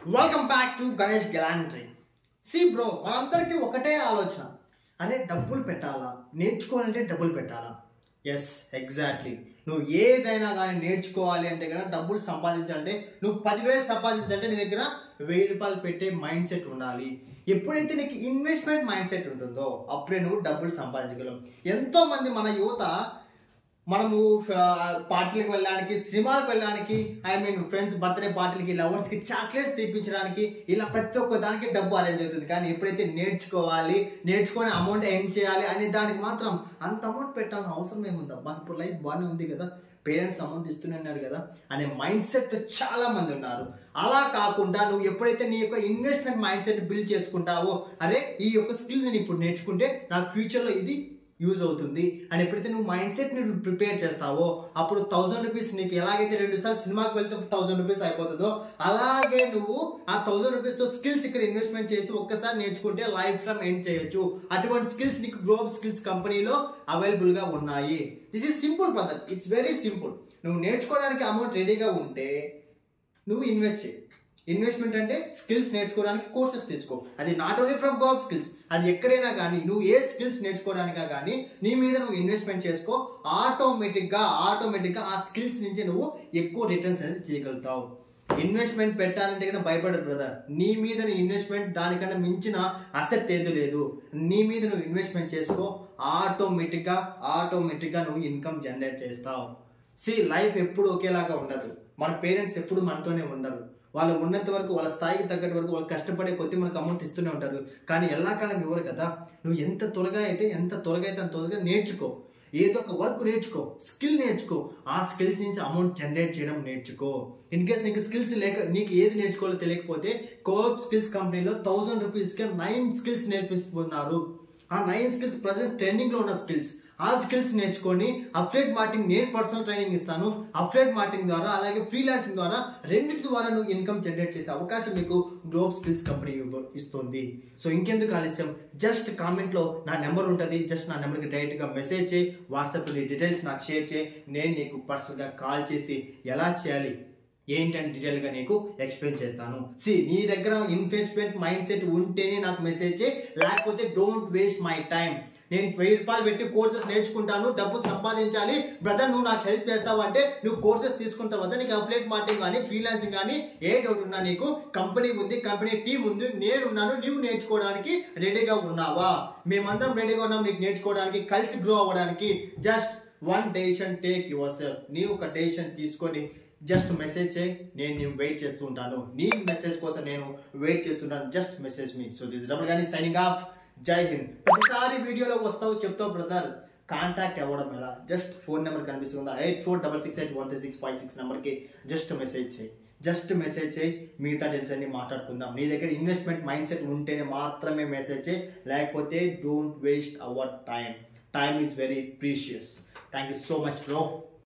Welcome back to Ganesh గెలాంట్రీ. See bro, మనందరికీ ఒకటే ఆలోచన, అరే డబ్బులు పెట్టాలా, నేర్చుకోవాలంటే డబ్బులు పెట్టాలా. Yes, exactly. నువ్వు ఏదైనా కానీ నేర్చుకోవాలి అంటే కనుక డబ్బులు సంపాదించాలంటే, నువ్వు 10,000 సంపాదించాలంటే నీ దగ్గర 1,000 రూపాయలు పెట్టే మైండ్ సెట్ ఉండాలి. ఎప్పుడైతే నీకు ఇన్వెస్ట్మెంట్ మైండ్ సెట్ ఉంటుందో అప్పుడే నువ్వు డబ్బులు సంపాదించగలవు. ఎంతోమంది మన యువత మనము పార్టీలకు వెళ్ళడానికి, సినిమాలకు వెళ్ళడానికి, ఫ్రెండ్స్ బర్త్డే పార్టీలకి, లవర్స్కి చాక్లెట్స్ తెప్పించడానికి, ఇలా ప్రతి ఒక్క దానికి డబ్బు అరేంజ్ అవుతుంది. కానీ ఎప్పుడైతే నేర్చుకొని అమౌంట్ ఎర్న్ చేయాలి అనే దానికి మాత్రం అంత అమౌంట్ పెట్టాల్సిన అవసరం ఏముందబ్బా, ఇప్పుడు లైఫ్ బాగానే ఉంది కదా, పేరెంట్స్ అమౌంట్ ఇస్తూనే ఉన్నారు కదా అనే మైండ్ సెట్ చాలా మంది ఉన్నారు. అలా కాకుండా నువ్వు ఎప్పుడైతే నీ యొక్క ఇన్వెస్ట్మెంట్ మైండ్ సెట్ బిల్డ్ చేసుకుంటావో, అరే ఈ యొక్క స్కిల్ నేను ఇప్పుడు నేర్చుకుంటే నాకు ఫ్యూచర్లో ఇది యూజ్ అవుతుంది అని ఎప్పుడైతే నువ్వు మైండ్ సెట్ ని ప్రిపేర్ చేస్తావో అప్పుడు 1000 రూపీస్ నీకు ఎలాగైతే 2 సార్లు సినిమాకి వెళ్తే 1000 రూపీస్ అయిపోతుందో, అలాగే నువ్వు ఆ 1000 రూపీస్ తో స్కిల్స్ ఇక్కడ ఇన్వెస్ట్మెంట్ చేసి ఒక్కసారి నేర్చుకుంటే లైఫ్ టైం ఎర్న్ చేయొచ్చు. అటువంటి స్కిల్స్ నీకు గ్లోబల్ స్కిల్స్ కంపెనీలో అవైలబుల్ గా ఉన్నాయి. This is simple brother, it's very simple. నువ్వు నేర్చుకోవడానికి అమౌంట్ రెడీగా ఉంటే నువ్వు ఇన్వెస్ట్ చేయి. ఇన్వెస్ట్మెంట్ అంటే స్కిల్స్ నేర్చుకోవడానికి కోర్సెస్ తీసుకో. అది not only from Gope skills, అది ఎక్కడైనా కానీ నువ్వు ఏ స్కిల్స్ నేర్చుకోవడానికా కానీ నీ మీద నువ్వు ఇన్వెస్ట్మెంట్ చేసుకో. ఆటోమేటిక్గా ఆ స్కిల్స్ నుంచి నువ్వు ఎక్కువ రిటర్న్స్ అనేది తీయగలుగుతావు. ఇన్వెస్ట్మెంట్ పెట్టాలంటే కన్నా భయపడదు బ్రదర్. నీ మీద నీ ఇన్వెస్ట్మెంట్ దానికన్నా మించిన అసెట్ ఏది లేదు. నీ మీద నువ్వు ఇన్వెస్ట్మెంట్ చేసుకో, ఆటోమేటిక్గా నువ్వు ఇన్కమ్ జనరేట్ చేస్తావు. లైఫ్ ఎప్పుడు ఒకేలాగా ఉండదు. మన పేరెంట్స్ ఎప్పుడు మనతోనే ఉండరు. వాళ్ళు ఉన్నంత వరకు, వాళ్ళ స్థాయికి తగ్గట్టు వరకు వాళ్ళు కష్టపడే కొద్ది మనకు అమౌంట్ ఇస్తూనే ఉంటారు. కానీ ఎల్లాకాలం ఇవ్వరు కదా. నువ్వు ఎంత త్వరగా అయితే అంత త్వరగా నేర్చుకో. ఏదో ఒక వర్క్ నేర్చుకో, స్కిల్ నేర్చుకో. ఆ స్కిల్స్ నుంచి అమౌంట్ జనరేట్ చేయడం నేర్చుకో. ఇన్ కేస్ నీకు స్కిల్స్ నీకు ఏది నేర్చుకోవాలో తెలియకపోతే కోఆప్ స్కిల్స్ కంపెనీలో 1000 రూపీస్కి 9 స్కిల్స్ నేర్పిస్తున్నారు. ఆ 9 స్కిల్స్ ప్రజెంట్ ట్రెండింగ్లో ఉన్న స్కిల్స్. ఆ స్కిల్స్ నేర్చుకొని అఫిలియేట్ మార్కెటింగ్, నేను పర్సనల్ ట్రైనింగ్ ఇస్తాను. అఫిలియేట్ మార్కెటింగ్ ద్వారా అలాగే ఫ్రీలాన్సింగ్ ద్వారా రెండింటి ద్వారా నువ్వు ఇన్కమ్ జనరేట్ చేసే అవకాశం మీకు గ్లోబల్ స్కిల్స్ కంపెనీ ఇస్తుంది. సో ఇంకెందుకు ఆలస్యం, జస్ట్ కామెంట్లో నా నెంబర్ ఉంటుంది, జస్ట్ నా నెంబర్కి డైరెక్ట్గా మెసేజ్ చేయి, వాట్సాప్లో నీ డీటెయిల్స్ నాకు షేర్ చేయి. నేను నీకు పర్సనల్గా కాల్ చేసి ఎలా చేయాలి ఏంటంటే డీటెయిల్గా నీకు ఎక్స్ప్లెయిన్ చేస్తాను. నీ దగ్గర ఇన్వెస్ట్మెంట్ మైండ్ సెట్ ఉంటేనే నాకు మెసేజ్ చేయి, లేకపోతే డోంట్ వేస్ట్ మై టైం. నేను 1000 రూపాయలు పెట్టి కోర్సెస్ నేర్చుకుంటాను, డబ్బు సంపాదించాలి బ్రదర్, నువ్వు నాకు హెల్ప్ చేస్తావు అంటే నువ్వు కోర్సెస్ తీసుకున్న తర్వాత నీకు అఫిలియేట్ మార్కెటింగ్ కానీ ఫ్రీలాన్సింగ్ కానీ ఏ డౌట్ ఉన్నా నీకు కంపెనీ ఉంది, కంపెనీ టీం ఉంది, నేనున్నాను. నువ్వు నేర్చుకోవడానికి రెడీగా ఉన్నావా? మేమందరం రెడీగా ఉన్నాం నీకు నేర్చుకోవడానికి, కలిసి గ్రో అవ్వడానికి. Just one decision take your self. నీవు ఒక డెసిషన్ తీసుకొని జస్ట్ మెసేజ్ చేయి, నేను వెయిట్ చేస్తూ ఉంటాను. నీ మెసేజ్ కోసం నేను వెయిట్ చేస్తుంటాను. Just message me. So this double గానీ సైనింగ్ ఆఫ్. జై హింద్. ప్రతిసారి వీడియోలో వస్తావు చెప్తావు బ్రదర్, కాంటాక్ట్ అవ్వడం ఎలా? జస్ట్ ఫోన్ నెంబర్ కనిపిస్తుందా, 8466813656 నెంబర్కి జస్ట్ మెసేజ్ చేయి. మిగతా డీటెయిల్స్ అన్ని మాట్లాడుకుందాం. నీ దగ్గర ఇన్వెస్ట్మెంట్ మైండ్ సెట్ ఉంటేనే మాత్రమే మెసేజ్ చేయి, లేకపోతే don't waste our time. Time is very precious. Thank you so much bro.